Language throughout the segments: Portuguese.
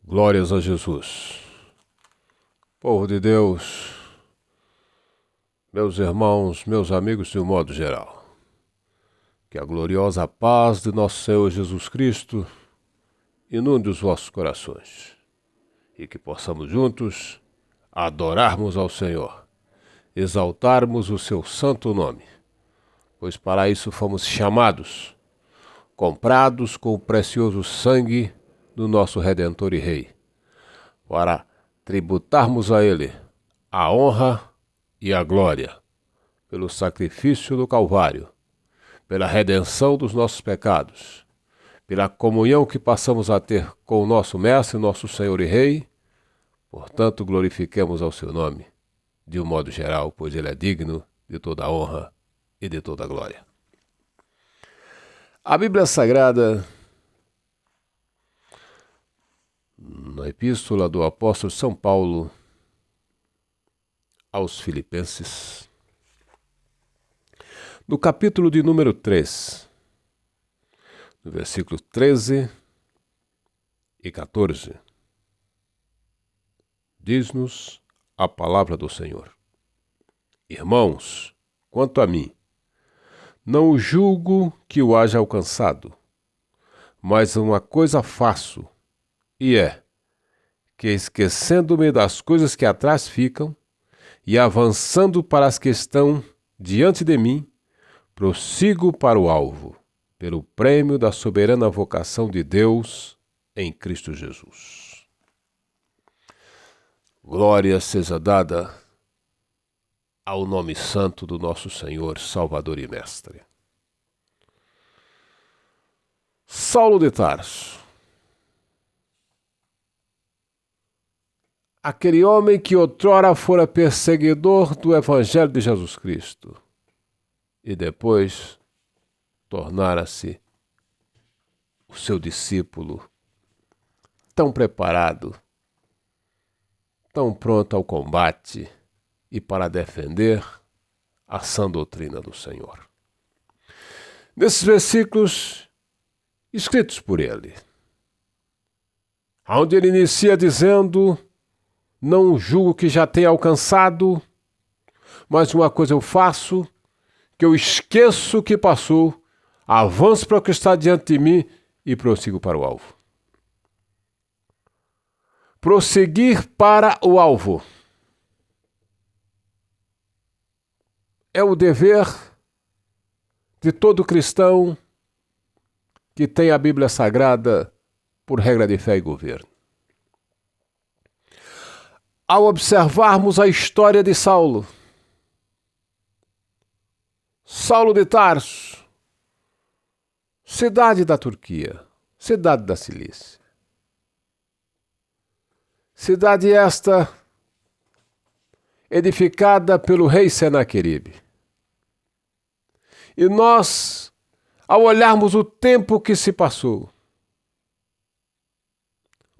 Glórias a Jesus. Povo de Deus, meus irmãos, meus amigos de um modo geral, que a gloriosa paz de nosso Senhor Jesus Cristo inunde os vossos corações e que possamos juntos adorarmos ao Senhor, exaltarmos o seu santo nome, pois para isso fomos chamados, comprados com o precioso sangue do nosso Redentor e Rei, para tributarmos a Ele a honra e a glória, pelo sacrifício do Calvário, pela redenção dos nossos pecados, pela comunhão que passamos a ter com o nosso Mestre, nosso Senhor e Rei. Portanto, glorifiquemos ao seu nome, de um modo geral, pois Ele é digno de toda a honra e de toda a glória. A Bíblia Sagrada, na epístola do apóstolo São Paulo aos Filipenses, no capítulo de número 3, no versículo 13 e 14, diz-nos a palavra do Senhor: Irmãos, quanto a mim, não julgo que o haja alcançado, mas uma coisa faço, e é que, esquecendo-me das coisas que atrás ficam e avançando para as que estão diante de mim, prossigo para o alvo, pelo prêmio da soberana vocação de Deus em Cristo Jesus. Glória seja dada ao nome santo do nosso Senhor, Salvador e Mestre. Saulo de Tarso, aquele homem que outrora fora perseguidor do Evangelho de Jesus Cristo e depois tornara-se o seu discípulo, tão preparado, tão pronto ao combate e para defender a sã doutrina do Senhor. Nesses versículos escritos por ele, onde ele inicia dizendo: não julgo que já tenha alcançado, mas uma coisa eu faço, que eu esqueço o que passou, avanço para o que está diante de mim e prossigo para o alvo. Prosseguir para o alvo é o dever de todo cristão que tem a Bíblia Sagrada por regra de fé e governo. Ao observarmos a história de Saulo de Tarso, cidade da Turquia, cidade da Cilícia, cidade esta edificada pelo rei Senaqueribe. E nós, ao olharmos o tempo que se passou,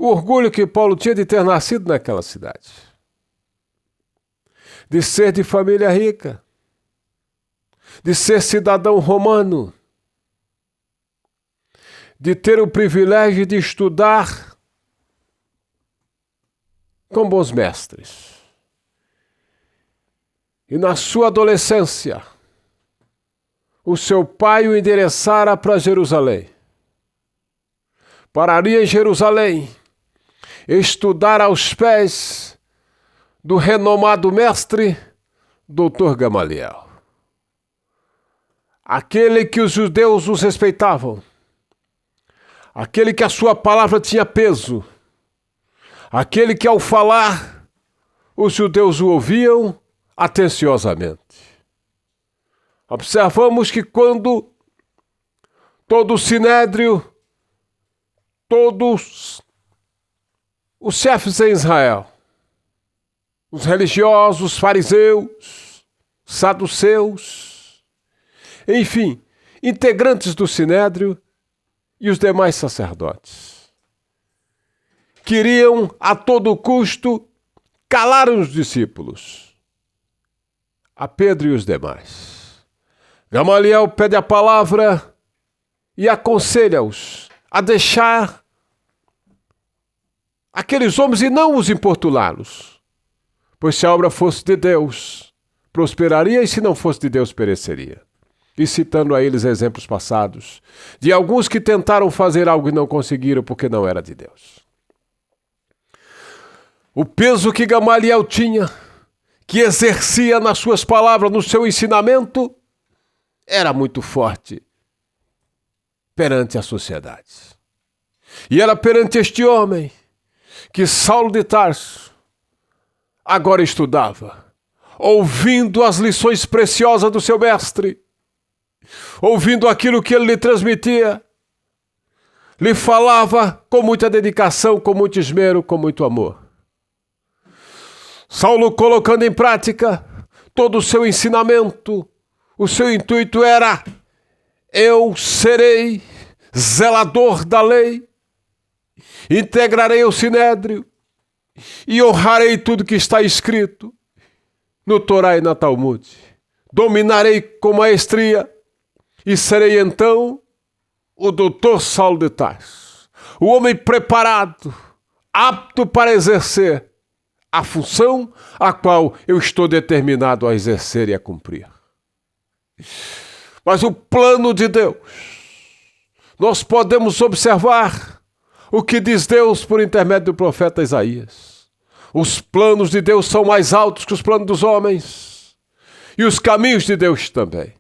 o orgulho que Paulo tinha de ter nascido naquela cidade, de ser de família rica, de ser cidadão romano, de ter o privilégio de estudar com bons mestres. E na sua adolescência, o seu pai o endereçara para Jerusalém. Pararia em Jerusalém, estudar aos pés do renomado mestre, Dr. Gamaliel. Aquele que os judeus os respeitavam, aquele que a sua palavra tinha peso, aquele que ao falar os judeus o ouviam atenciosamente. Observamos que quando todo o sinédrio, todos os chefes em Israel, os religiosos, os fariseus, saduceus, enfim, integrantes do sinédrio e os demais sacerdotes, queriam a todo custo calar os discípulos, a Pedro e os demais. Gamaliel pede a palavra e aconselha-os a deixar aqueles homens e não os importuná-los. Pois se a obra fosse de Deus, prosperaria, e se não fosse de Deus, pereceria. E citando a eles exemplos passados, de alguns que tentaram fazer algo e não conseguiram porque não era de Deus. O peso que Gamaliel tinha, que exercia nas suas palavras, no seu ensinamento, era muito forte perante a sociedade. E era perante este homem que Saulo de Tarso agora estudava, ouvindo as lições preciosas do seu mestre, ouvindo aquilo que ele lhe transmitia, lhe falava com muita dedicação, com muito esmero, com muito amor. Saulo colocando em prática todo o seu ensinamento, o seu intuito era: eu serei zelador da lei, integrarei o sinédrio e honrarei tudo que está escrito no Torá e na Talmud. Dominarei com maestria e serei então o doutor Saulo de Tarso, o homem preparado, apto para exercer a função a qual eu estou determinado a exercer e a cumprir. Mas o plano de Deus, nós podemos observar o que diz Deus por intermédio do profeta Isaías. Os planos de Deus são mais altos que os planos dos homens, e os caminhos de Deus também.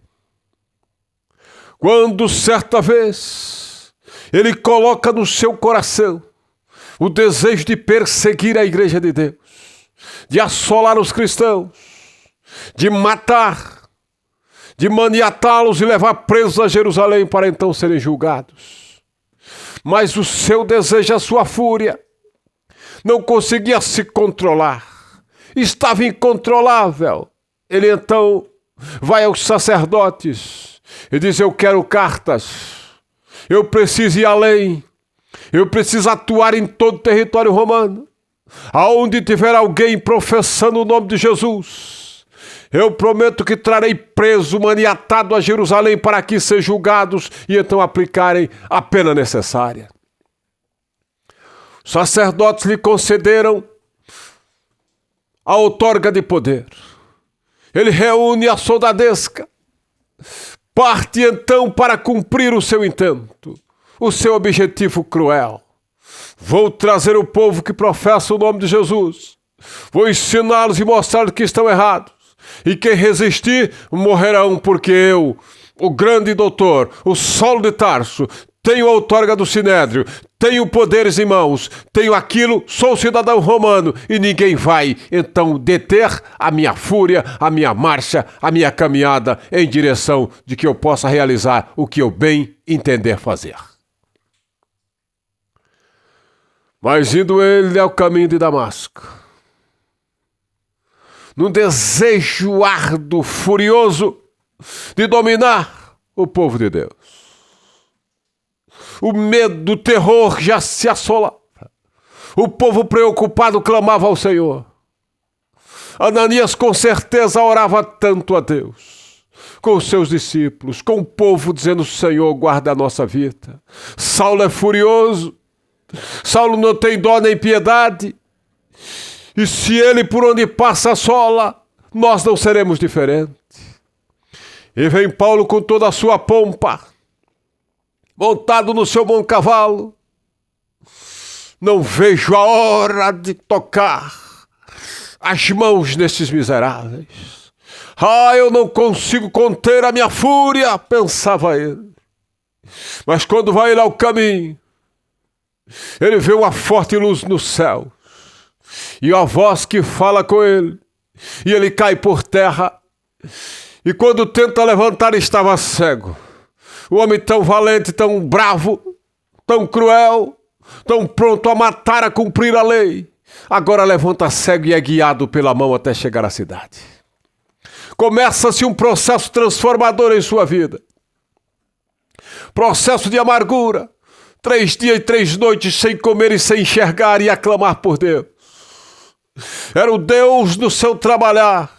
Quando certa vez ele coloca no seu coração o desejo de perseguir a igreja de Deus, de assolar os cristãos, de matar, de maniatá-los e levar presos a Jerusalém para então serem julgados. Mas o seu desejo, a sua fúria, não conseguia se controlar. Estava incontrolável. Ele então vai aos sacerdotes e diz: eu quero cartas, eu preciso ir além, eu preciso atuar em todo o território romano. Aonde tiver alguém professando o nome de Jesus, eu prometo que trarei preso, maniatado a Jerusalém para aqui ser julgados e então aplicarem a pena necessária. Os sacerdotes lhe concederam a outorga de poder. Ele reúne a soldadesca, parte então para cumprir o seu intento, o seu objetivo cruel. Vou trazer o povo que professa o nome de Jesus. Vou ensiná-los e mostrar-lhes que estão errados. E quem resistir, morrerão, porque eu, o grande doutor, o Saulo de Tarso, tenho a outorga do sinédrio, tenho poderes em mãos, tenho aquilo, sou cidadão romano, e ninguém vai, então, deter a minha fúria, a minha marcha, a minha caminhada em direção de que eu possa realizar o que eu bem entender fazer. Mas indo ele ao caminho de Damasco, num desejo árduo, furioso, de dominar o povo de Deus. O medo, o terror já se assolava. O povo preocupado clamava ao Senhor. Ananias com certeza orava tanto a Deus, com os seus discípulos, com o povo, dizendo: Senhor, guarda a nossa vida. Saulo é furioso. Saulo não tem dó nem piedade, e se ele por onde passa assola, nós não seremos diferentes. E vem Paulo com toda a sua pompa, montado no seu bom cavalo. Não vejo a hora de tocar as mãos nesses miseráveis. Eu não consigo conter a minha fúria, pensava ele. Mas quando vai ele ao caminho, ele vê uma forte luz no céu, e a voz que fala com ele, e ele cai por terra, e quando tenta levantar estava cego. O homem tão valente, tão bravo, tão cruel, tão pronto a matar, a cumprir a lei, agora levanta cego e é guiado pela mão até chegar à cidade. Começa-se um processo transformador em sua vida. Processo de amargura. 3 dias e 3 noites sem comer e sem enxergar e a clamar por Deus. Era o Deus no seu trabalhar,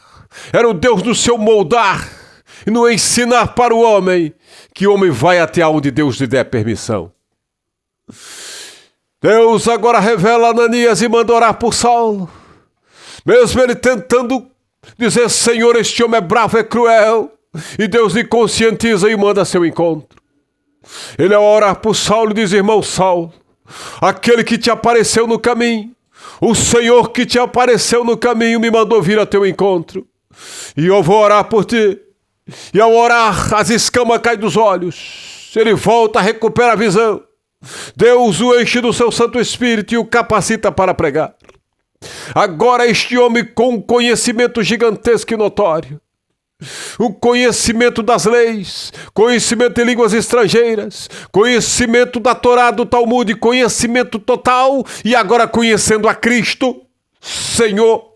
era o Deus no seu moldar e no ensinar para o homem que o homem vai até onde Deus lhe der permissão. Deus agora revela a Ananias e manda orar por Saulo. Mesmo ele tentando dizer: Senhor, este homem é bravo, é cruel. E Deus lhe conscientiza e manda a seu encontro. Ele, ao orar por Saulo, diz: irmão Saulo, aquele que te apareceu no caminho, o Senhor que te apareceu no caminho me mandou vir a teu encontro. E eu vou orar por ti. E ao orar, as escamas caem dos olhos. Ele volta, recupera a visão. Deus o enche do seu Santo Espírito e o capacita para pregar. Agora este homem com um conhecimento gigantesco e notório, o conhecimento das leis, conhecimento de línguas estrangeiras, conhecimento da Torá, do Talmud, conhecimento total, e agora conhecendo a Cristo, Senhor,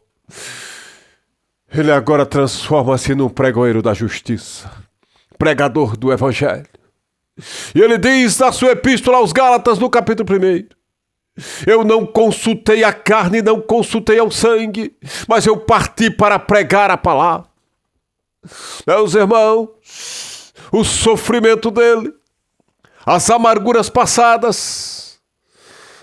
ele agora transforma-se num pregoeiro da justiça, pregador do Evangelho. E ele diz na sua epístola aos Gálatas, no capítulo 1, eu não consultei a carne, não consultei ao sangue, mas eu parti para pregar a palavra. Meus irmãos, o sofrimento dele, as amarguras passadas,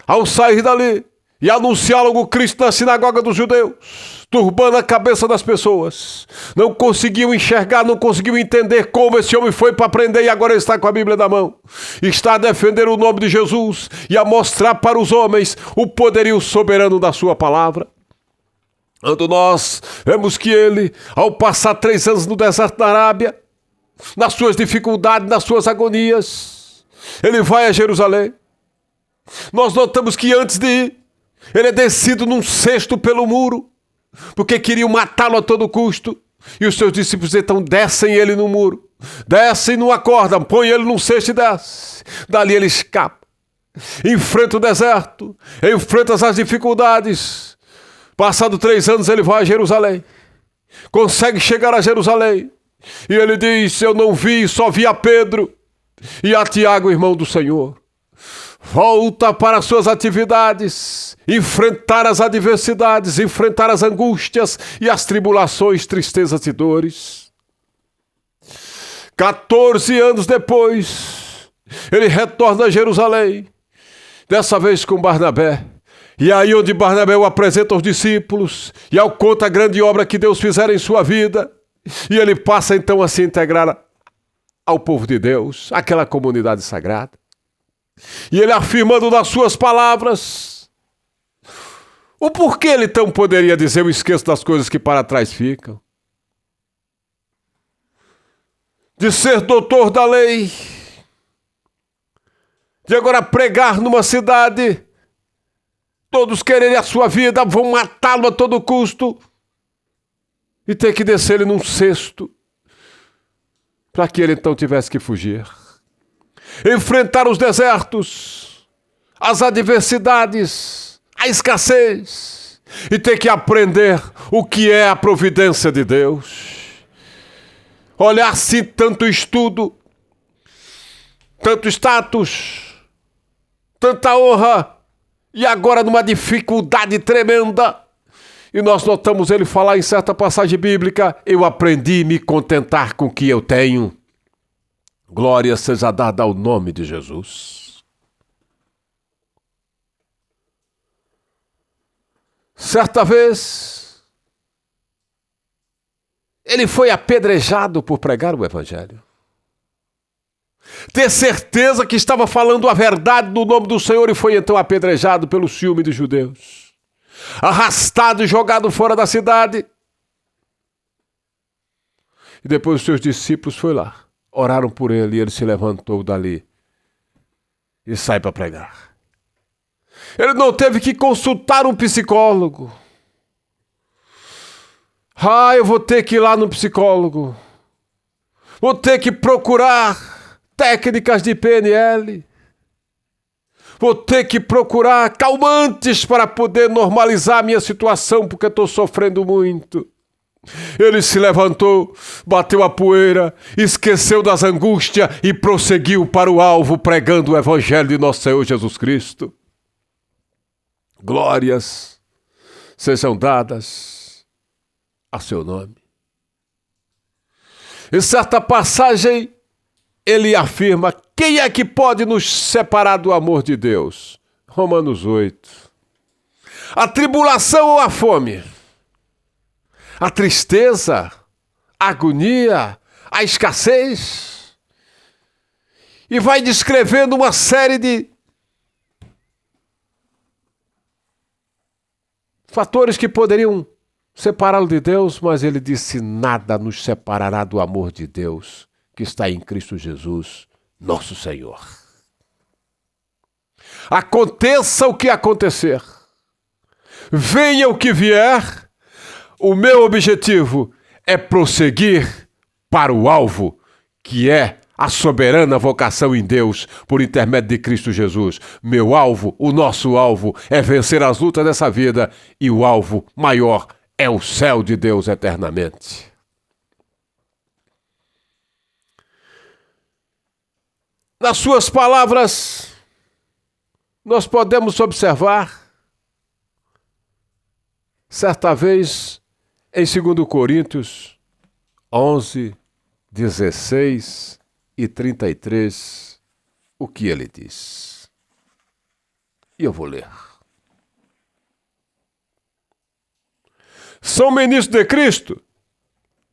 ao sair dali e anunciar logo Cristo na sinagoga dos judeus, turbando a cabeça das pessoas, não conseguiam enxergar, não conseguiam entender como esse homem foi para aprender e agora está com a Bíblia na mão. Está a defender o nome de Jesus e a mostrar para os homens o poderio soberano da sua palavra. Quando nós vemos que ele, ao passar 3 anos no deserto da Arábia, nas suas dificuldades, nas suas agonias, ele vai a Jerusalém. Nós notamos que antes de ir, ele é descido num cesto pelo muro, porque queriam matá-lo a todo custo. E os seus discípulos então descem ele no muro, descem numa corda, põem ele num cesto e desce. Dali ele escapa, enfrenta o deserto, enfrenta as dificuldades. Passado 3 anos ele vai a Jerusalém, consegue chegar a Jerusalém, e ele diz: eu não vi, só vi a Pedro e a Tiago, irmão do Senhor. Volta para as suas atividades, enfrentar as adversidades, enfrentar as angústias e as tribulações, tristezas e dores. 14 anos depois, ele retorna a Jerusalém, dessa vez com Barnabé. E aí onde Barnabé o apresenta aos discípulos e ao conta a grande obra que Deus fizera em sua vida. E ele passa então a se integrar ao povo de Deus, àquela comunidade sagrada. E ele afirmando nas suas palavras o porquê ele então poderia dizer: eu esqueço das coisas que para trás ficam. De ser doutor da lei, de agora pregar numa cidade, todos quererem a sua vida, vão matá-lo a todo custo, e ter que descer ele num cesto, para que ele então tivesse que fugir. Enfrentar os desertos, as adversidades, a escassez, e ter que aprender o que é a providência de Deus. Olhar-se tanto estudo, tanto status, tanta honra, e agora numa dificuldade tremenda. E nós notamos ele falar em certa passagem bíblica: eu aprendi a me contentar com o que eu tenho. Glória seja dada ao nome de Jesus. Certa vez, ele foi apedrejado por pregar o Evangelho. Ter certeza que estava falando a verdade no nome do Senhor, e foi então apedrejado pelo ciúme dos judeus. Arrastado e jogado fora da cidade. E depois os seus discípulos foram lá, oraram por ele, e ele se levantou dali e sai para pregar. Ele não teve que consultar um psicólogo. Eu vou ter que ir lá no psicólogo. Vou ter que procurar técnicas de PNL. Vou ter que procurar calmantes para poder normalizar a minha situação, porque estou sofrendo muito. Ele se levantou, bateu a poeira, esqueceu das angústias e prosseguiu para o alvo, pregando o Evangelho de nosso Senhor Jesus Cristo. Glórias sejam dadas a seu nome. Em certa passagem, ele afirma: quem é que pode nos separar do amor de Deus? Romanos 8. A tribulação ou a fome, a tristeza, a agonia, a escassez. E vai descrevendo uma série de fatores que poderiam separá-lo de Deus, mas ele disse: nada nos separará do amor de Deus que está em Cristo Jesus, nosso Senhor. Aconteça o que acontecer, venha o que vier, o meu objetivo é prosseguir para o alvo, que é a soberana vocação em Deus por intermédio de Cristo Jesus. Meu alvo, o nosso alvo, é vencer as lutas dessa vida, e o alvo maior é o céu de Deus eternamente. Nas suas palavras, nós podemos observar, certa vez, em 2 Coríntios 11, 16 e 33, o que ele diz. E eu vou ler. Sou ministro de Cristo,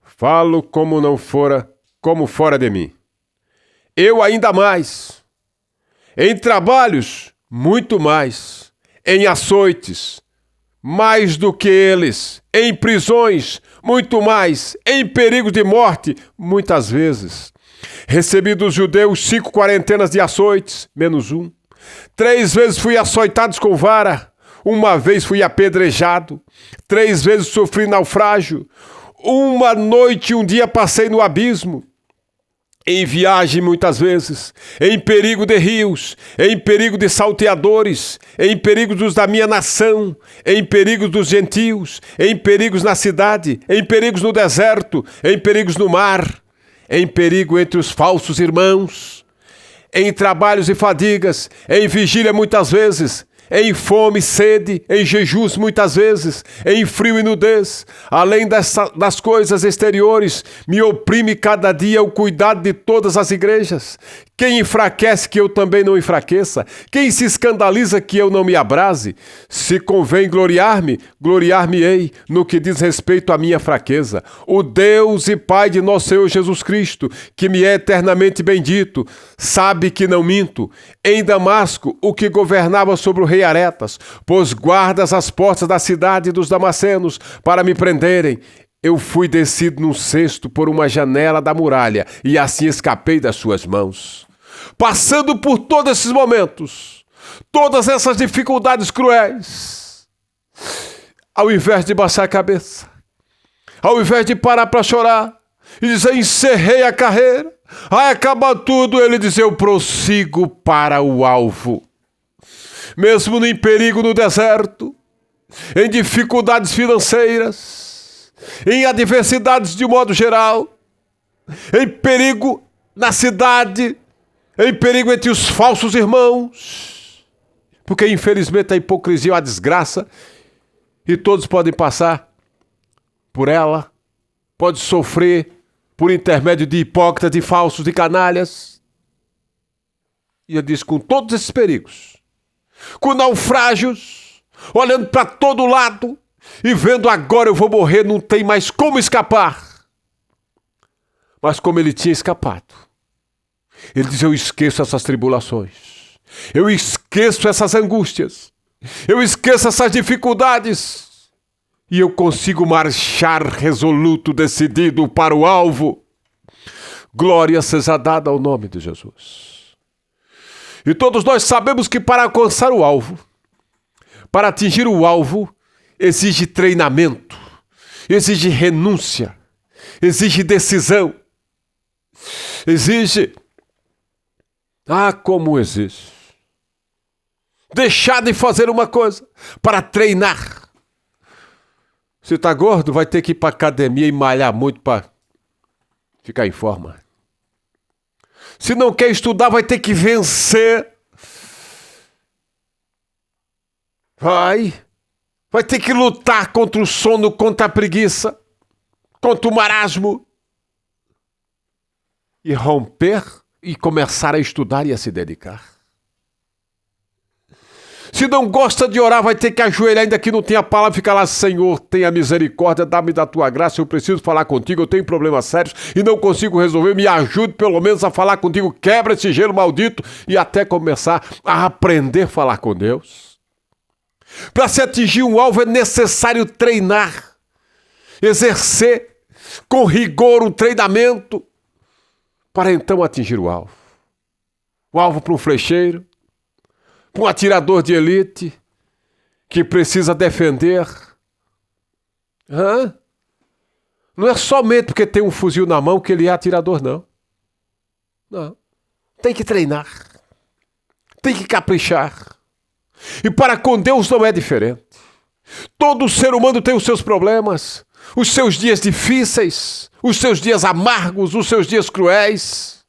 falo como fora de mim. Eu ainda mais. Em trabalhos, muito mais. Em açoites, mais do que eles. Em prisões, muito mais. Em perigo de morte, muitas vezes. Recebi dos judeus 5 quarentenas de açoites, menos 1. 3 vezes fui açoitado com vara. 1 vez fui apedrejado. 3 vezes sofri naufrágio. 1 noite e 1 dia passei no abismo. Em viagem muitas vezes, em perigo de rios, em perigo de salteadores, em perigo dos da minha nação, em perigo dos gentios, em perigos na cidade, em perigos no deserto, em perigos no mar, em perigo entre os falsos irmãos, em trabalhos e fadigas, em vigília muitas vezes, em fome e sede, em jejuns muitas vezes, em frio e nudez. Além das coisas exteriores, me oprime cada dia o cuidado de todas as igrejas. Quem enfraquece, que eu também não enfraqueça. Quem se escandaliza, que eu não me abrase. Se convém gloriar-me, gloriar-me-ei no que diz respeito à minha fraqueza. O Deus e Pai de nosso Senhor Jesus Cristo, que me é eternamente bendito, sabe que não minto. Em Damasco, o que governava sobre o rei Aretas, pôs guardas às portas da cidade dos damascenos para me prenderem. Eu fui descido num cesto por uma janela da muralha e assim escapei das suas mãos. Passando por todos esses momentos, todas essas dificuldades cruéis, ao invés de baixar a cabeça, ao invés de parar para chorar e dizer: encerrei a carreira, vai acabar tudo, ele diz: eu prossigo para o alvo. Mesmo em perigo no deserto, em dificuldades financeiras, em adversidades de modo geral, em perigo na cidade, em perigo entre os falsos irmãos, porque infelizmente a hipocrisia é uma desgraça e todos podem passar por ela, pode sofrer por intermédio de hipócritas, de falsos, de canalhas. E ele diz: com todos esses perigos, com naufrágios, olhando para todo lado e vendo agora eu vou morrer, não tem mais como escapar. Mas como ele tinha escapado, ele diz: eu esqueço essas tribulações, eu esqueço essas angústias, eu esqueço essas dificuldades e eu consigo marchar resoluto, decidido para o alvo. Glória seja dada ao nome de Jesus. E todos nós sabemos que para alcançar o alvo, para atingir o alvo, exige treinamento, exige renúncia, exige decisão, exige... como exige. Deixar de fazer uma coisa para treinar. Se está gordo, vai ter que ir para a academia e malhar muito para ficar em forma. Se não quer estudar, vai ter que vencer. Vai ter que lutar contra o sono, contra a preguiça, contra o marasmo. E romper e começar a estudar e a se dedicar. Se não gosta de orar, vai ter que ajoelhar, ainda que não tenha palavra, fica lá: Senhor, tenha misericórdia, dá-me da tua graça, eu preciso falar contigo, eu tenho problemas sérios e não consigo resolver, me ajude pelo menos a falar contigo, quebra esse gelo maldito e até começar a aprender a falar com Deus. Para se atingir um alvo é necessário treinar, exercer com rigor um treinamento para então atingir o alvo. O alvo para um flecheiro, para um atirador de elite que precisa defender. Não é somente porque tem um fuzil na mão que ele é atirador, não. Não. Tem que treinar. Tem que caprichar. E para com Deus não é diferente. Todo ser humano tem os seus problemas, os seus dias difíceis, os seus dias amargos, os seus dias cruéis.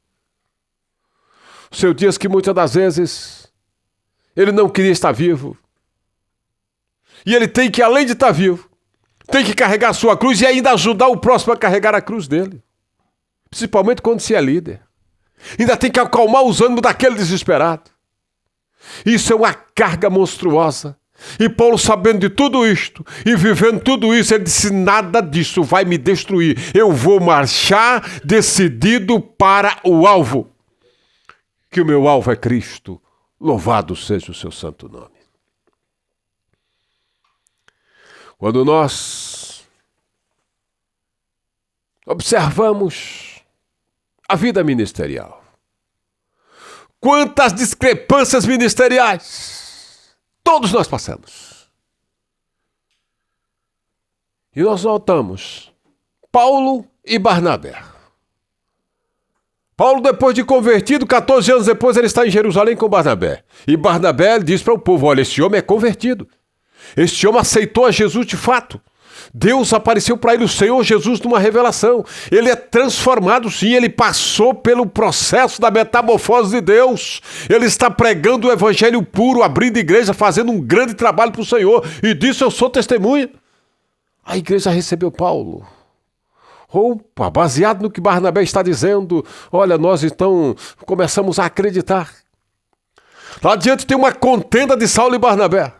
Os seus dias que muitas das vezes ele não queria estar vivo. E ele tem que, além de estar vivo, tem que carregar a sua cruz e ainda ajudar o próximo a carregar a cruz dele. Principalmente quando se é líder. Ainda tem que acalmar os ânimos daquele desesperado. Isso é uma carga monstruosa. E Paulo, sabendo de tudo isto e vivendo tudo isso, ele disse: nada disso vai me destruir. Eu vou marchar decidido para o alvo. Que o meu alvo é Cristo. Louvado seja o seu santo nome. Quando nós observamos a vida ministerial, quantas discrepâncias ministeriais todos nós passamos. E nós notamos Paulo e Barnabé. Paulo, depois de convertido, 14 anos depois, ele está em Jerusalém com Barnabé. E Barnabé diz para o povo: olha, este homem é convertido. Este homem aceitou a Jesus de fato. Deus apareceu para ele, o Senhor Jesus, numa revelação. Ele é transformado, sim, ele passou pelo processo da metamorfose de Deus. Ele está pregando o evangelho puro, abrindo igreja, fazendo um grande trabalho para o Senhor. E disso eu sou testemunha. A igreja recebeu Paulo. Opa, baseado no que Barnabé está dizendo, olha, nós então começamos a acreditar. Lá adiante tem uma contenda de Saulo e Barnabé.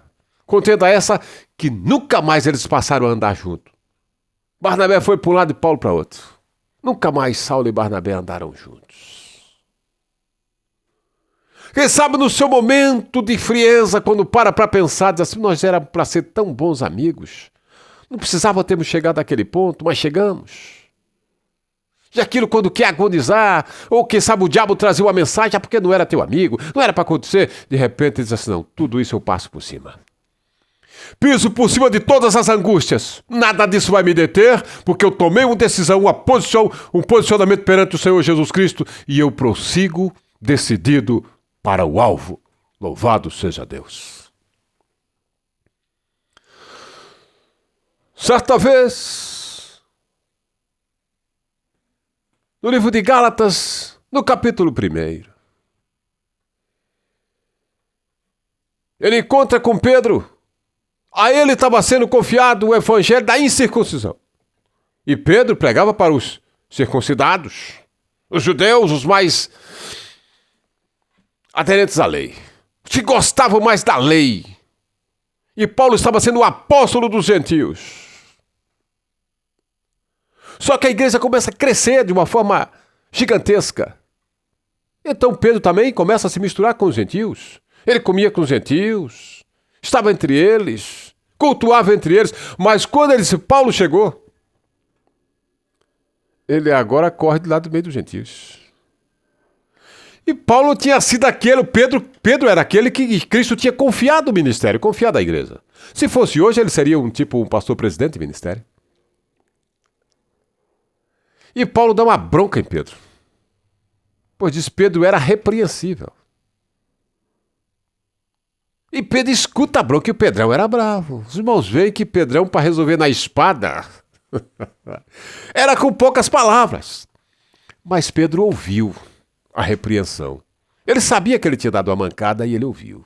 Contenda essa que nunca mais eles passaram a andar juntos. Barnabé foi para um lado e Paulo para outro. Nunca mais Saulo e Barnabé andaram juntos. Quem sabe no seu momento de frieza, quando para pensar, diz assim: nós éramos para ser tão bons amigos. Não precisava termos chegado àquele ponto, mas chegamos. E aquilo quando quer agonizar, ou quem sabe o diabo trazia uma mensagem, porque não era teu amigo, não era para acontecer. De repente ele diz assim: não, tudo isso eu passo por cima. Piso por cima de todas as angústias. Nada disso vai me deter, porque eu tomei uma decisão, um posicionamento perante o Senhor Jesus Cristo, e eu prossigo decidido para o alvo. Louvado seja Deus. Certa vez, no livro de Gálatas, no capítulo 1, ele encontra com Pedro. A ele estava sendo confiado o evangelho da incircuncisão. E Pedro pregava para os circuncidados, os judeus, os mais aderentes à lei, os que gostavam mais da lei. E Paulo estava sendo o apóstolo dos gentios. Só que a igreja começa a crescer de uma forma gigantesca. Então Pedro também começa a se misturar com os gentios. Ele comia com os gentios, estava entre eles, cultuava entre eles. Mas quando ele disse: Paulo chegou, ele agora corre de lá do meio dos gentios. E Paulo tinha sido aquele, Pedro era aquele que Cristo tinha confiado o ministério, confiado à igreja. Se fosse hoje, ele seria um pastor-presidente de ministério. E Paulo dá uma bronca em Pedro, pois diz: Pedro era repreensível. E Pedro escuta a bronca, e o Pedrão era bravo. Os irmãos veem que Pedrão, para resolver na espada, era com poucas palavras. Mas Pedro ouviu a repreensão. Ele sabia que ele tinha dado uma mancada e ele ouviu.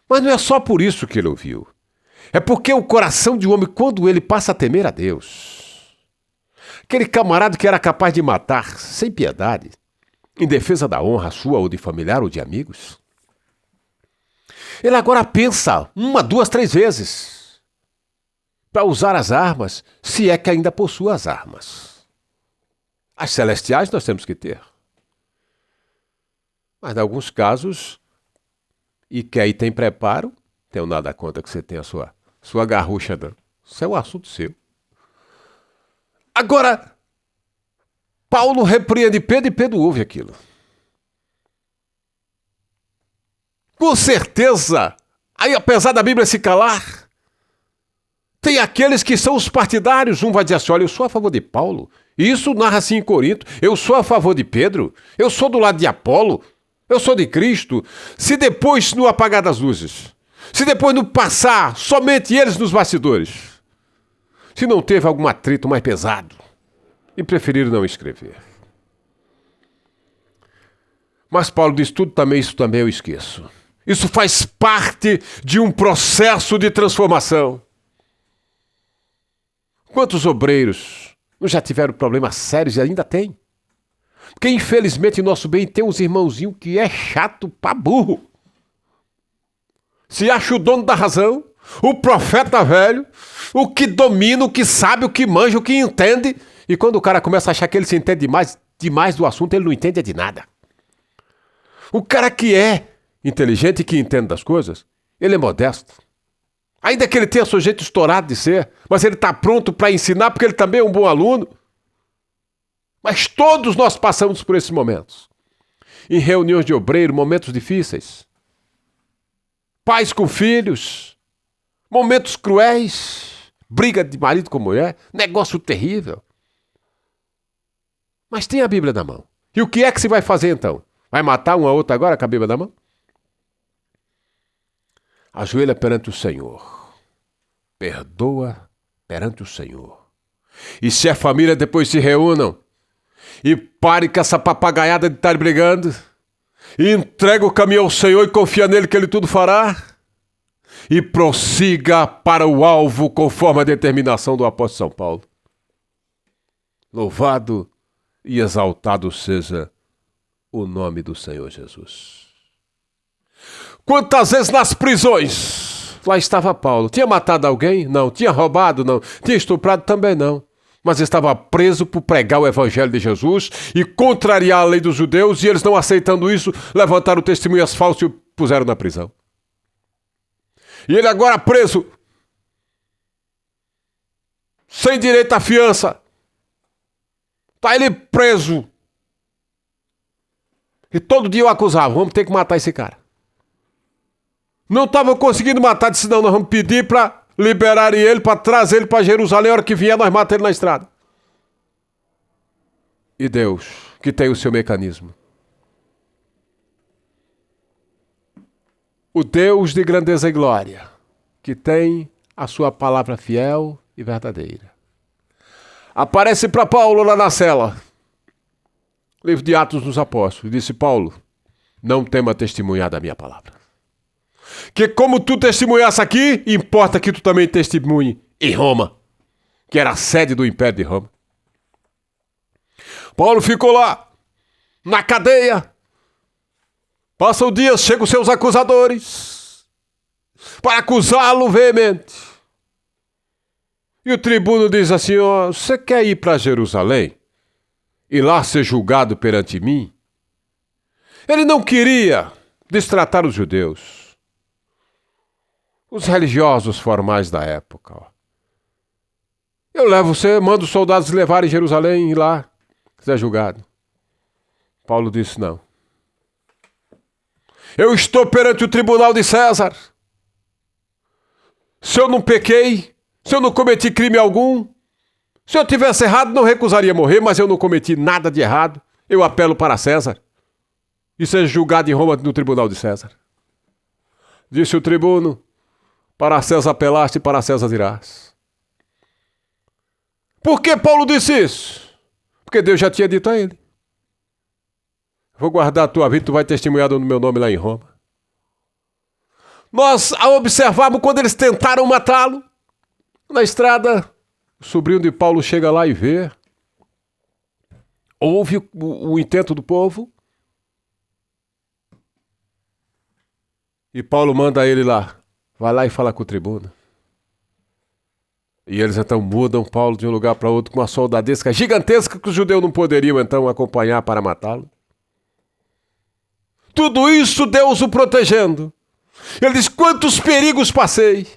Mas não é só por isso que ele ouviu. É porque o coração de um homem, quando ele passa a temer a Deus, aquele camarada que era capaz de matar sem piedade, em defesa da honra sua ou de familiar ou de amigos, Ele agora pensa 1, 2, 3 vezes para usar as armas, se é que ainda possui as armas. As celestiais nós temos que ter. Mas em alguns casos, e que aí tem preparo, tenho nada contra que você tenha a sua garrucha, não. Isso é um assunto seu. Agora, Paulo repreende Pedro e Pedro ouve aquilo. Com certeza, aí apesar da Bíblia se calar, tem aqueles que são os partidários. Um vai dizer assim, olha, eu sou a favor de Paulo. Isso narra assim em Corinto. Eu sou a favor de Pedro. Eu sou do lado de Apolo. Eu sou de Cristo. Se depois no apagar das luzes, se depois no passar somente eles nos bastidores, se não teve algum atrito mais pesado e preferiram não escrever. Mas Paulo diz, isso também eu esqueço. Isso faz parte de um processo de transformação. Quantos obreiros não já tiveram problemas sérios e ainda tem? Porque infelizmente em nosso bem tem uns irmãozinhos que é chato pra burro. Se acha o dono da razão, o profeta velho, o que domina, o que sabe, o que manja, o que entende. E quando o cara começa a achar que ele se entende demais do assunto, ele não entende de nada. O cara que é inteligente e que entende das coisas, ele é modesto. Ainda que ele tenha seu jeito estourado de ser, mas ele está pronto para ensinar porque ele também é um bom aluno. Mas todos nós passamos por esses momentos. Em reuniões de obreiro, momentos difíceis. Pais com filhos, momentos cruéis, briga de marido com mulher, negócio terrível. Mas tem a Bíblia na mão. E o que é que se vai fazer então? Vai matar um a outro agora com a Bíblia na mão? Ajoelha perante o Senhor. Perdoa perante o Senhor. E se a família depois se reúnam e pare com essa papagaiada de estar brigando, e entrega o caminho ao Senhor e confia nele que ele tudo fará, e prossiga para o alvo conforme a determinação do apóstolo São Paulo. Louvado e exaltado seja o nome do Senhor Jesus. Quantas vezes nas prisões, lá estava Paulo. Tinha matado alguém? Não. Tinha roubado? Não. Tinha estuprado? Também não. Mas estava preso por pregar o evangelho de Jesus e contrariar a lei dos judeus, e eles não aceitando isso, levantaram testemunhas falsas e o puseram na prisão. E ele agora preso, sem direito à fiança. Está ele preso. E todo dia eu acusava, vamos ter que matar esse cara. Não estavam conseguindo matar, disse não, nós vamos pedir para liberarem ele, para trazer ele para Jerusalém, a hora que vier nós matamos ele na estrada. E Deus, que tem o seu mecanismo. O Deus de grandeza e glória, que tem a sua palavra fiel e verdadeira. Aparece para Paulo lá na cela. Livro de Atos dos Apóstolos. Disse Paulo, não tema testemunhar da minha palavra. Que como tu testemunhasse aqui, importa que tu também testemunhe em Roma, que era a sede do Império de Roma. Paulo ficou lá, na cadeia. Passa o dia, chegam os seus acusadores para acusá-lo veemente. E o tribuno diz assim, você quer ir para Jerusalém e lá ser julgado perante mim? Ele não queria destratar os judeus. Os religiosos formais da época. Eu levo você, mando os soldados levarem Jerusalém e lá ser julgado. Paulo disse não. Eu estou perante o tribunal de César. Se eu não pequei, se eu não cometi crime algum, se eu tivesse errado, não recusaria morrer, mas eu não cometi nada de errado. Eu apelo para César e seja julgado em Roma no tribunal de César. Disse o tribuno, para César apelaste e para César irás. Por que Paulo disse isso? Porque Deus já tinha dito a ele. Vou guardar a tua vida, tu vai testemunhar no meu nome lá em Roma. Nós a observamos quando eles tentaram matá-lo. Na estrada, o sobrinho de Paulo chega lá e vê. Ouve o intento do povo. E Paulo manda ele lá. Vai lá e fala com o tribuno. E eles então mudam Paulo de um lugar para outro com uma soldadesca gigantesca que os judeus não poderiam então acompanhar para matá-lo. Tudo isso Deus o protegendo. Ele diz, quantos perigos passei.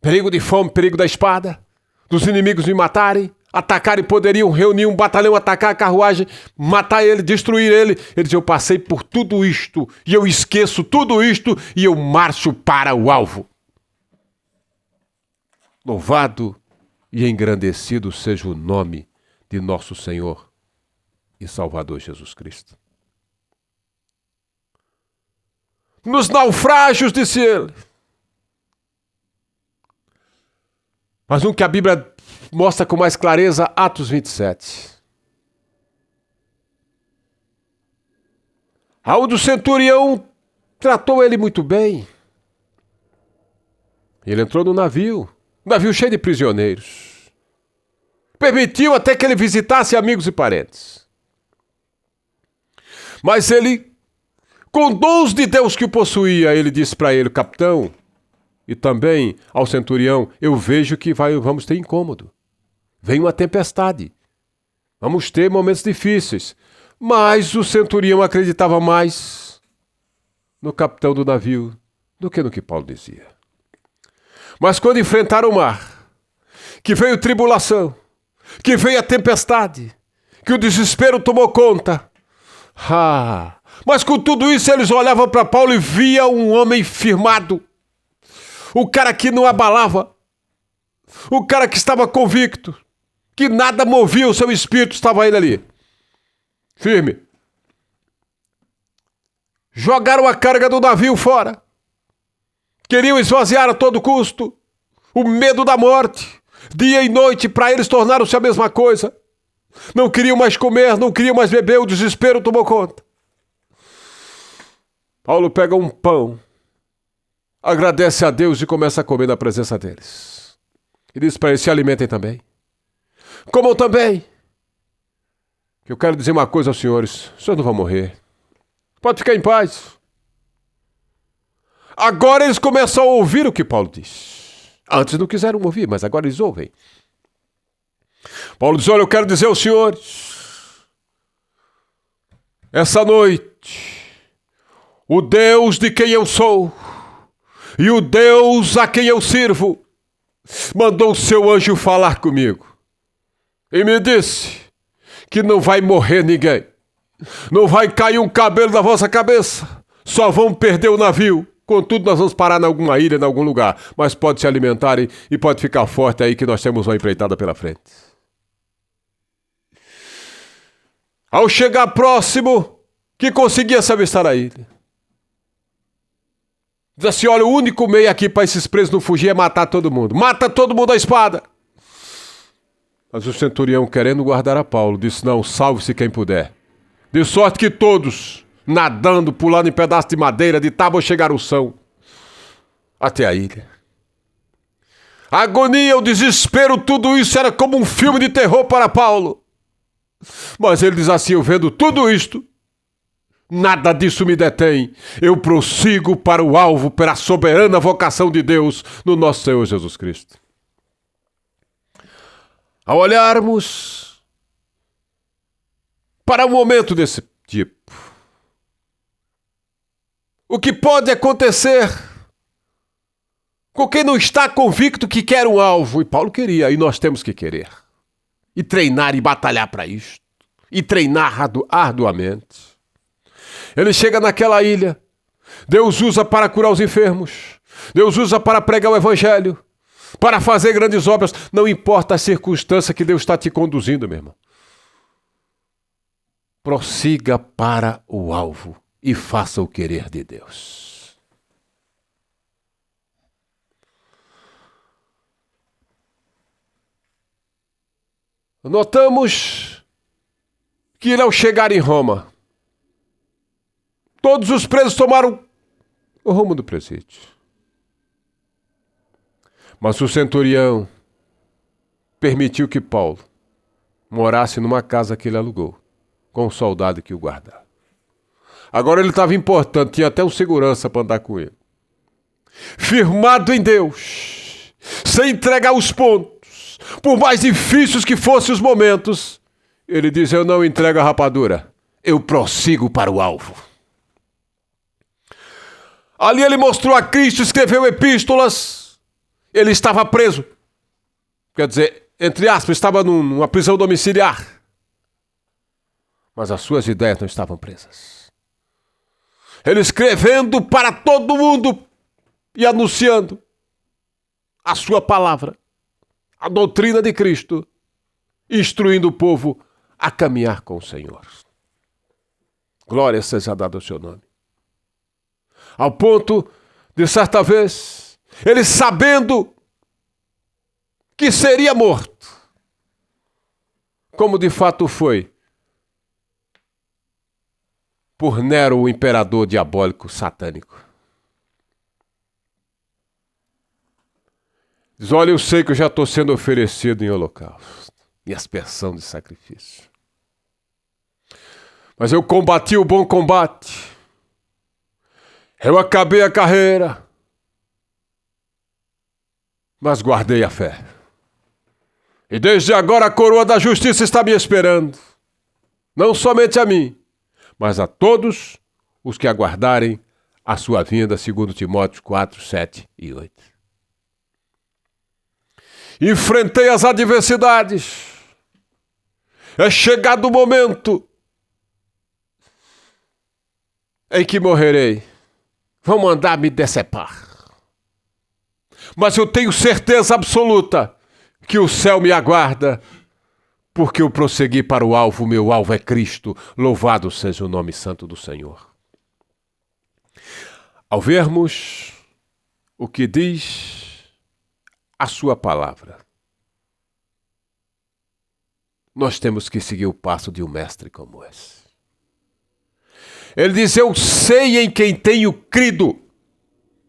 Perigo de fome, perigo da espada, dos inimigos me matarem, atacarem, poderiam reunir um batalhão, atacar a carruagem, matar ele, destruir ele. Ele diz, eu passei por tudo isto, e eu esqueço tudo isto, e eu marcho para o alvo. Louvado e engrandecido seja o nome de nosso Senhor e Salvador Jesus Cristo. Nos naufrágios, disse ele. Mas um que a Bíblia mostra com mais clareza, Atos 27. Aonde o centurião tratou ele muito bem. Ele entrou no navio cheio de prisioneiros. Permitiu até que ele visitasse amigos e parentes. Mas ele, com dons de Deus que o possuía, ele disse para ele, capitão, e também ao centurião, eu vejo que vamos ter incômodo. Vem uma tempestade. Vamos ter momentos difíceis. Mas o centurião acreditava mais no capitão do navio do que no que Paulo dizia. Mas quando enfrentaram o mar, que veio tribulação, que veio a tempestade, que o desespero tomou conta. Mas com tudo isso eles olhavam para Paulo e via um homem firmado. O cara que não abalava. O cara que estava convicto. Que nada movia o seu espírito, estava ele ali. Firme. Jogaram a carga do navio fora. Queriam esvaziar a todo custo. O medo da morte. Dia e noite, para eles tornaram-se a mesma coisa. Não queriam mais comer, não queriam mais beber, o desespero tomou conta. Paulo pega um pão, agradece a Deus e começa a comer na presença deles. E diz para eles, se alimentem também. Comam também. Eu quero dizer uma coisa aos senhores, os senhores não vão morrer. Pode ficar em paz. Agora eles começam a ouvir o que Paulo diz. Antes não quiseram ouvir, mas agora eles ouvem. Paulo diz, olha, eu quero dizer aos senhores, essa noite, o Deus de quem eu sou e o Deus a quem eu sirvo mandou o seu anjo falar comigo e me disse que não vai morrer ninguém, não vai cair um cabelo da vossa cabeça, só vão perder o navio. Contudo, nós vamos parar em alguma ilha, em algum lugar, mas pode se alimentarem e pode ficar forte aí que nós temos uma empreitada pela frente. Ao chegar próximo, que conseguia se avistar a ilha. Diz assim, olha, o único meio aqui para esses presos não fugir é matar todo mundo. Mata todo mundo à espada. Mas o centurião, querendo guardar a Paulo, disse, não, salve-se quem puder. De sorte que todos, nadando, pulando em pedaços de madeira, de tábua, chegaram são até a ilha. A agonia, o desespero, tudo isso era como um filme de terror para Paulo. Mas ele diz assim, eu vendo tudo isto, nada disso me detém. Eu prossigo para o alvo, pela soberana vocação de Deus no nosso Senhor Jesus Cristo. Ao olharmos para um momento desse tipo, o que pode acontecer com quem não está convicto que quer um alvo? E Paulo queria, e nós temos que querer. E treinar e batalhar para isto. E treinar arduamente. Ele chega naquela ilha. Deus usa para curar os enfermos. Deus usa para pregar o evangelho. Para fazer grandes obras. Não importa a circunstância que Deus está te conduzindo, meu irmão. Prossiga para o alvo e faça o querer de Deus. Notamos que ao chegar em Roma, todos os presos tomaram o rumo do presídio. Mas o centurião permitiu que Paulo morasse numa casa que ele alugou, com um soldado que o guardava. Agora ele estava importante, tinha até um segurança para andar com ele. Firmado em Deus, sem entregar os pontos, por mais difíceis que fossem os momentos, ele diz: eu não entrego a rapadura, eu prossigo para o alvo. Ali ele mostrou a Cristo, escreveu epístolas, ele estava preso. Quer dizer, entre aspas, estava numa prisão domiciliar. Mas as suas ideias não estavam presas. Ele escrevendo para todo mundo e anunciando a sua palavra, a doutrina de Cristo, instruindo o povo a caminhar com o Senhor. Glória seja dada ao seu nome. Ao ponto de, certa vez, ele sabendo que seria morto, como de fato foi, por Nero, o imperador diabólico satânico. Diz: olha, eu sei que eu já estou sendo oferecido em holocausto e aspersão de sacrifício. Mas eu combati o bom combate. Eu acabei a carreira. Mas guardei a fé. E desde agora a coroa da justiça está me esperando. Não somente a mim, mas a todos os que aguardarem a sua vinda, segundo Timóteo 4, 7 e 8. Enfrentei as adversidades. É chegado o momento em que morrerei. Vão mandar me decepar. Mas eu tenho certeza absoluta que o céu me aguarda, porque eu prossegui para o alvo, meu alvo é Cristo, louvado seja o nome santo do Senhor. Ao vermos o que diz a sua palavra, nós temos que seguir o passo de um mestre como esse. Ele diz: eu sei em quem tenho crido,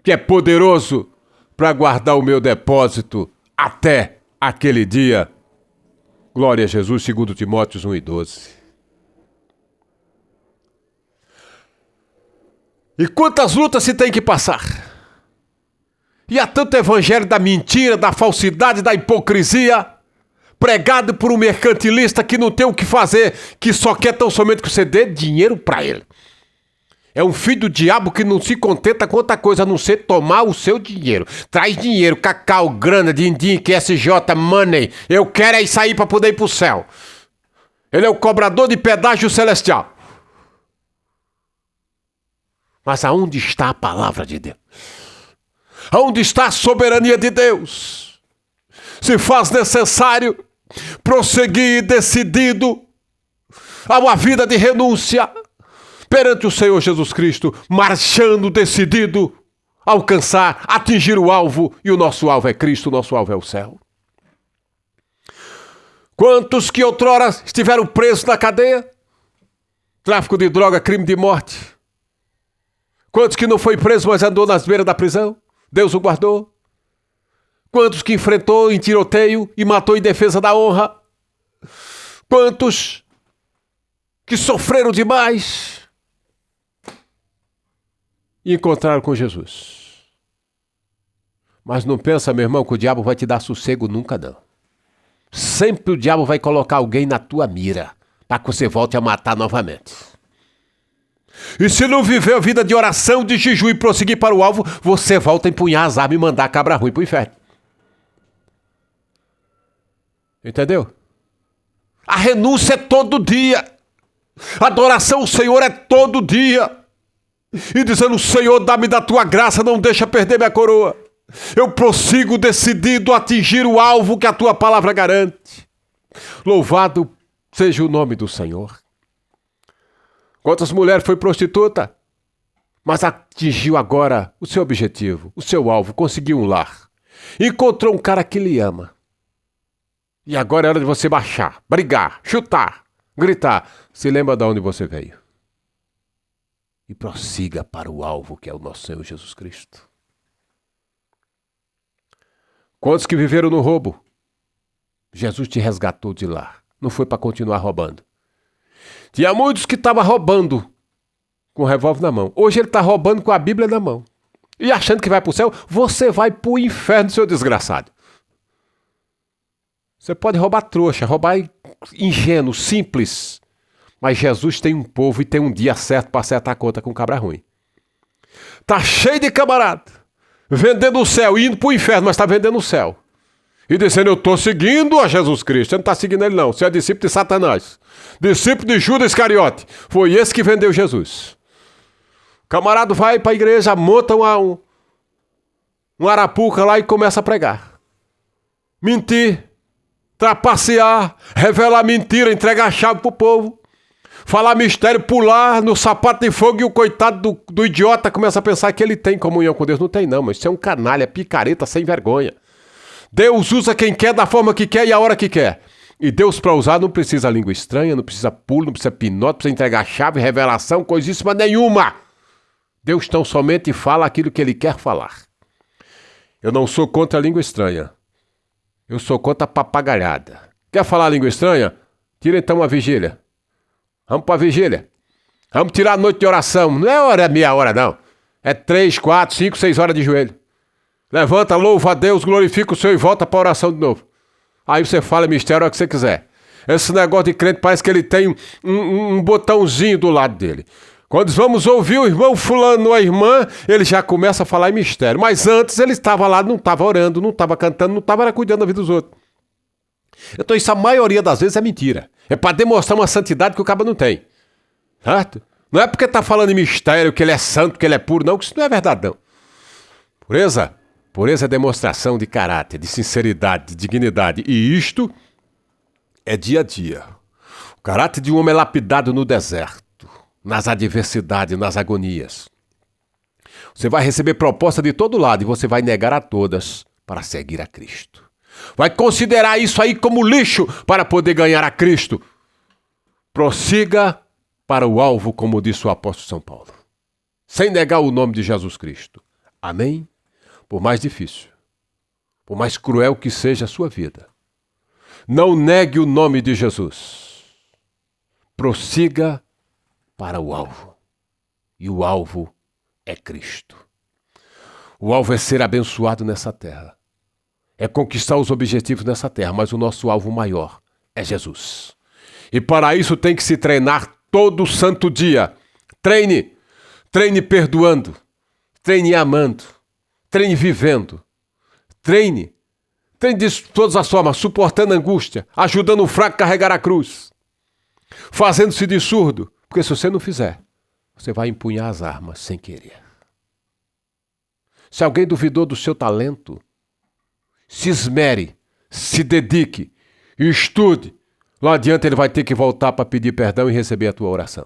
que é poderoso para guardar o meu depósito até aquele dia. Glória a Jesus, segundo Timóteo 1 e 12. E quantas lutas se tem que passar? E há tanto evangelho da mentira, da falsidade, da hipocrisia, pregado por um mercantilista que não tem o que fazer, que só quer tão somente que você dê dinheiro para ele. É um filho do diabo que não se contenta com outra coisa a não ser tomar o seu dinheiro. Traz dinheiro, cacau, grana, din-din, QSJ, money. Eu quero é isso aí para poder ir pro céu. Ele é o cobrador de pedágio celestial. Mas aonde está a palavra de Deus? Aonde está a soberania de Deus? Se faz necessário prosseguir decidido a uma vida de renúncia perante o Senhor Jesus Cristo, marchando decidido a alcançar, atingir o alvo, e o nosso alvo é Cristo, o nosso alvo é o céu. Quantos que outrora estiveram presos na cadeia? Tráfico de droga, crime de morte. Quantos que não foi preso, mas andou nas beiras da prisão? Deus o guardou. Quantos que enfrentou em tiroteio e matou em defesa da honra? Quantos que sofreram demais e encontraram com Jesus? Mas não pensa, meu irmão, que o diabo vai te dar sossego nunca, não. Sempre o diabo vai colocar alguém na tua mira para que você volte a matar novamente. E se não viver a vida de oração, de jejum e prosseguir para o alvo, você volta a empunhar as armas e mandar a cabra ruim para o inferno. Entendeu? A renúncia é todo dia. A adoração ao Senhor é todo dia. E dizendo: Senhor, dá-me da tua graça, não deixa perder minha coroa. Eu prossigo decidido a atingir o alvo que a tua palavra garante. Louvado seja o nome do Senhor. Quantas mulheres foi prostituta, mas atingiu agora o seu objetivo, o seu alvo, conseguiu um lar. Encontrou um cara que lhe ama. E agora é hora de você baixar, brigar, chutar, gritar. Se lembra de onde você veio. E prossiga para o alvo que é o nosso Senhor Jesus Cristo. Quantos que viveram no roubo? Jesus te resgatou de lá. Não foi para continuar roubando. Tinha muitos que estavam roubando com o revólver na mão. Hoje ele está roubando com a Bíblia na mão. E achando que vai para o céu, você vai para o inferno, seu desgraçado. Você pode roubar trouxa, roubar ingênuo, simples. Mas Jesus tem um povo e tem um dia certo para acertar a conta com o cabra ruim. Tá cheio de camarada, vendendo o céu, indo para o inferno, mas está vendendo o céu. E dizendo, eu estou seguindo a Jesus Cristo. Você não está seguindo ele não, você é discípulo de Satanás. Discípulo de Judas Iscariote. Foi esse que vendeu Jesus. O camarada vai para a igreja, monta um arapuca lá e começa a pregar. Mentir, trapacear, revelar mentira, entregar a chave pro povo. Falar mistério, pular no sapato de fogo e o coitado do idiota começa a pensar que ele tem comunhão com Deus. Não tem não, mas isso é um canalha, picareta, sem vergonha. Deus usa quem quer, da forma que quer e a hora que quer. E Deus para usar não precisa língua estranha, não precisa pulo, não precisa pinote, não precisa entregar chave, revelação, coisíssima nenhuma. Deus tão somente fala aquilo que ele quer falar. Eu não sou contra a língua estranha. Eu sou contra a papagalhada. Quer falar a língua estranha? Tira então a vigília. Vamos para a vigília. Vamos tirar a noite de oração. Não é hora, meia hora não. É 3, 4, 5, 6 horas de joelho. Levanta, louva a Deus, glorifica o Senhor e volta para a oração de novo. Aí você fala mistério a hora que você quiser. Esse negócio de crente parece que ele tem um botãozinho do lado dele. Quando vamos ouvir o irmão fulano ou a irmã, ele já começa a falar em mistério. Mas antes ele estava lá, não estava orando, não estava cantando, não estava cuidando da vida dos outros. Então isso a maioria das vezes é mentira. É para demonstrar uma santidade que o cabo não tem. Certo? Não é porque está falando em mistério, que ele é santo, que ele é puro, não, que isso não é verdade, não. Pureza? Pureza é demonstração de caráter, de sinceridade, de dignidade. E isto é dia a dia. O caráter de um homem é lapidado no deserto, nas adversidades, nas agonias. Você vai receber proposta de todo lado e você vai negar a todas para seguir a Cristo. Vai considerar isso aí como lixo para poder ganhar a Cristo. Prossiga para o alvo, como disse o apóstolo São Paulo, sem negar o nome de Jesus Cristo. Amém? Por mais difícil, por mais cruel que seja a sua vida, não negue o nome de Jesus. Prossiga para o alvo. E o alvo é Cristo. O alvo é ser abençoado nessa terra. É conquistar os objetivos nessa terra, mas o nosso alvo maior é Jesus. E para isso tem que se treinar todo santo dia. Treine. Treine perdoando. Treine amando. Treine vivendo. Treine. Treine de todas as formas, suportando a angústia, ajudando o fraco a carregar a cruz. Fazendo-se de surdo. Porque se você não fizer, você vai empunhar as armas sem querer. Se alguém duvidou do seu talento, se esmere, se dedique, estude. Lá adiante ele vai ter que voltar para pedir perdão e receber a tua oração.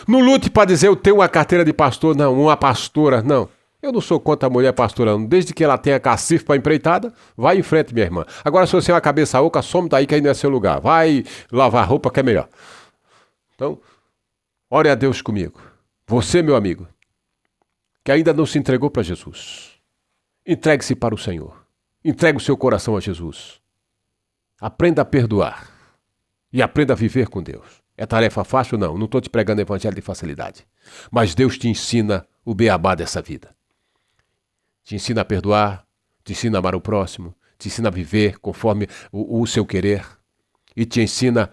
Não lute para dizer eu tenho uma carteira de pastor, não, uma pastora, não. Eu não sou contra a mulher pastora, não. Desde que ela tenha cacife para empreitada, vai em frente, minha irmã. Agora, se você é uma cabeça oca, some daí que aí não é seu lugar. Vai lavar roupa que é melhor. Então, ore a Deus comigo. Você, meu amigo, que ainda não se entregou para Jesus, entregue-se para o Senhor. Entregue o seu coração a Jesus. Aprenda a perdoar. E aprenda a viver com Deus. É tarefa fácil? Não. Não estou te pregando evangelho de facilidade. Mas Deus te ensina o beabá dessa vida. Te ensina a perdoar, te ensina a amar o próximo, te ensina a viver conforme o seu querer e te ensina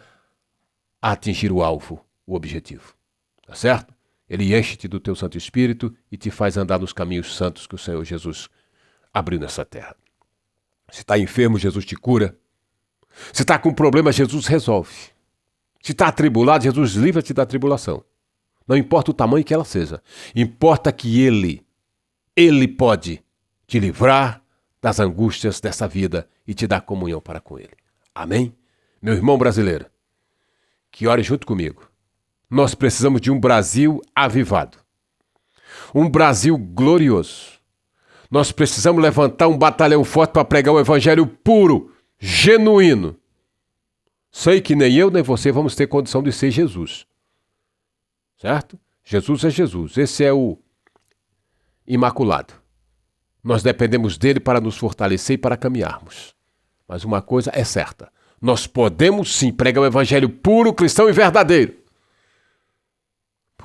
a atingir o alvo, o objetivo. Tá certo? Ele enche-te do teu Santo Espírito e te faz andar nos caminhos santos que o Senhor Jesus abriu nessa terra. Se está enfermo, Jesus te cura. Se está com problema, Jesus resolve. Se está atribulado, Jesus livra-te da tribulação. Não importa o tamanho que ela seja. Importa que Ele pode te livrar das angústias dessa vida e te dar comunhão para com Ele. Amém? Meu irmão brasileiro, que ore junto comigo. Nós precisamos de um Brasil avivado. Um Brasil glorioso. Nós precisamos levantar um batalhão forte para pregar o evangelho puro, genuíno. Sei que nem eu nem você vamos ter condição de ser Jesus. Certo? Jesus é Jesus. Esse é o Imaculado. Nós dependemos dele para nos fortalecer e para caminharmos. Mas uma coisa é certa. Nós podemos sim pregar o evangelho puro, cristão e verdadeiro.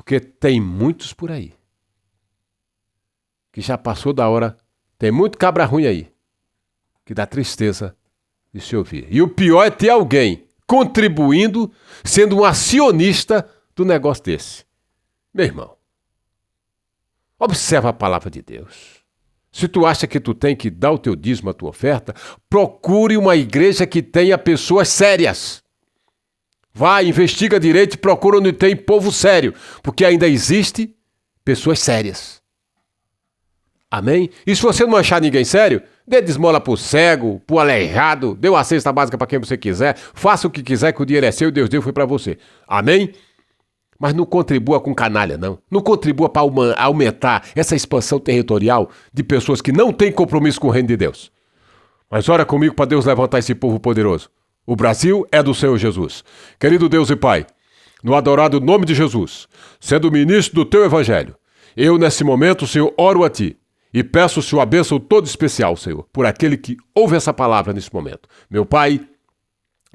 Porque tem muitos por aí que já passou da hora, tem muito cabra ruim aí, que dá tristeza de se ouvir. E o pior é ter alguém contribuindo, sendo um acionista do negócio desse. Meu irmão, observa a palavra de Deus. Se tu acha que tu tem que dar o teu dízimo, a tua oferta, procure uma igreja que tenha pessoas sérias. Vai, investiga direito e procura onde tem povo sério, porque ainda existe pessoas sérias. Amém? E se você não achar ninguém sério, dê de esmola pro cego, pro aleijado, dê uma cesta básica para quem você quiser, faça o que quiser, que o dinheiro é seu e Deus deu foi para você. Amém? Mas não contribua com canalha, não. Não contribua para aumentar essa expansão territorial de pessoas que não têm compromisso com o reino de Deus. Mas ora comigo para Deus levantar esse povo poderoso. O Brasil é do Senhor Jesus. Querido Deus e Pai, no adorado nome de Jesus, sendo ministro do teu evangelho, eu nesse momento, Senhor, oro a ti e peço, Senhor, a bênção toda especial, Senhor, por aquele que ouve essa palavra nesse momento. Meu Pai,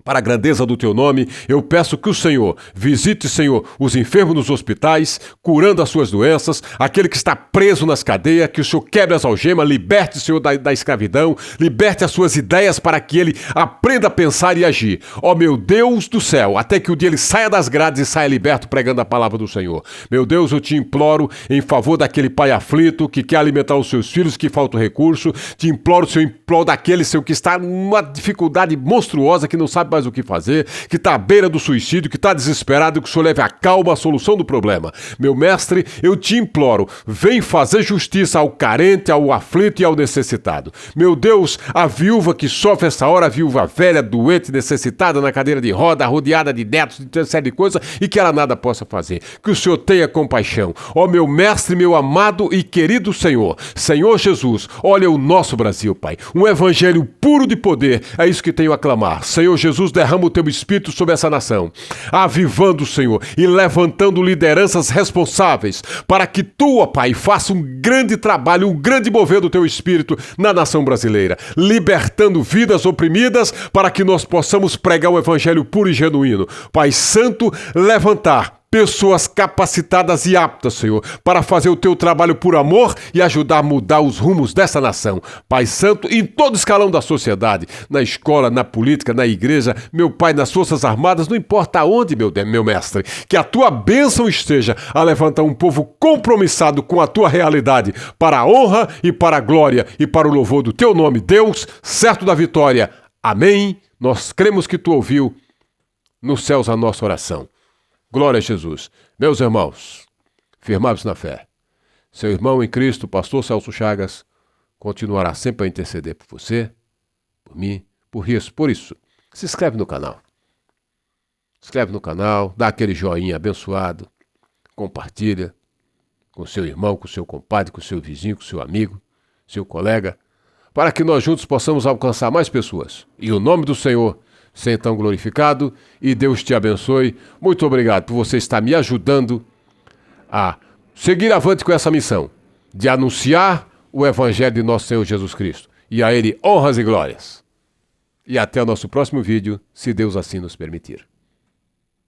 para a grandeza do teu nome, eu peço que o Senhor visite, Senhor, os enfermos nos hospitais, curando as suas doenças, aquele que está preso nas cadeias, que o Senhor quebre as algemas, liberte, Senhor, da escravidão, liberte as suas ideias para que ele aprenda a pensar e agir. Ó meu Deus do céu, até que o dia ele saia das grades e saia liberto pregando a palavra do Senhor. Meu Deus, eu te imploro em favor daquele pai aflito que quer alimentar os seus filhos, que falta recurso, te imploro, Senhor, imploro daquele, Senhor, que está numa dificuldade monstruosa, que não sabe mais o que fazer, que está à beira do suicídio, que está desesperado, que o Senhor leve a calma a solução do problema. Meu mestre, eu te imploro, vem fazer justiça ao carente, ao aflito e ao necessitado. Meu Deus, a viúva que sofre essa hora, a viúva velha, doente, necessitada, na cadeira de roda, rodeada de netos, de série de coisas, e que ela nada possa fazer. Que o Senhor tenha compaixão. Ó meu mestre, meu amado e querido Senhor, Senhor Jesus, olha o nosso Brasil, Pai. Um evangelho puro de poder, é isso que tenho a clamar. Senhor Jesus, derrama o teu espírito sobre essa nação, avivando, Senhor, e levantando lideranças responsáveis para que tu, ó Pai, faça um grande trabalho, um grande mover do teu espírito na nação brasileira, libertando vidas oprimidas para que nós possamos pregar o evangelho puro e genuíno. Pai Santo, levantar pessoas capacitadas e aptas, Senhor, para fazer o teu trabalho por amor e ajudar a mudar os rumos dessa nação. Pai Santo, em todo escalão da sociedade, na escola, na política, na igreja, meu Pai, nas forças armadas, não importa onde, meu mestre, que a tua bênção esteja a levantar um povo compromissado com a tua realidade, para a honra e para a glória e para o louvor do teu nome, Deus, certo da vitória. Amém. Nós cremos que tu ouviu nos céus a nossa oração. Glória a Jesus. Meus irmãos, firmados na fé, seu irmão em Cristo, pastor Celso Chagas, continuará sempre a interceder por você, por mim, por isso. Se inscreve no canal. Inscreve no canal, dá aquele joinha abençoado, compartilha com seu irmão, com seu compadre, com seu vizinho, com seu amigo, seu colega, para que nós juntos possamos alcançar mais pessoas. E o nome do Senhor seja então glorificado e Deus te abençoe. Muito obrigado por você estar me ajudando a seguir avante com essa missão de anunciar o Evangelho de nosso Senhor Jesus Cristo. E a Ele honras e glórias. E até o nosso próximo vídeo, se Deus assim nos permitir.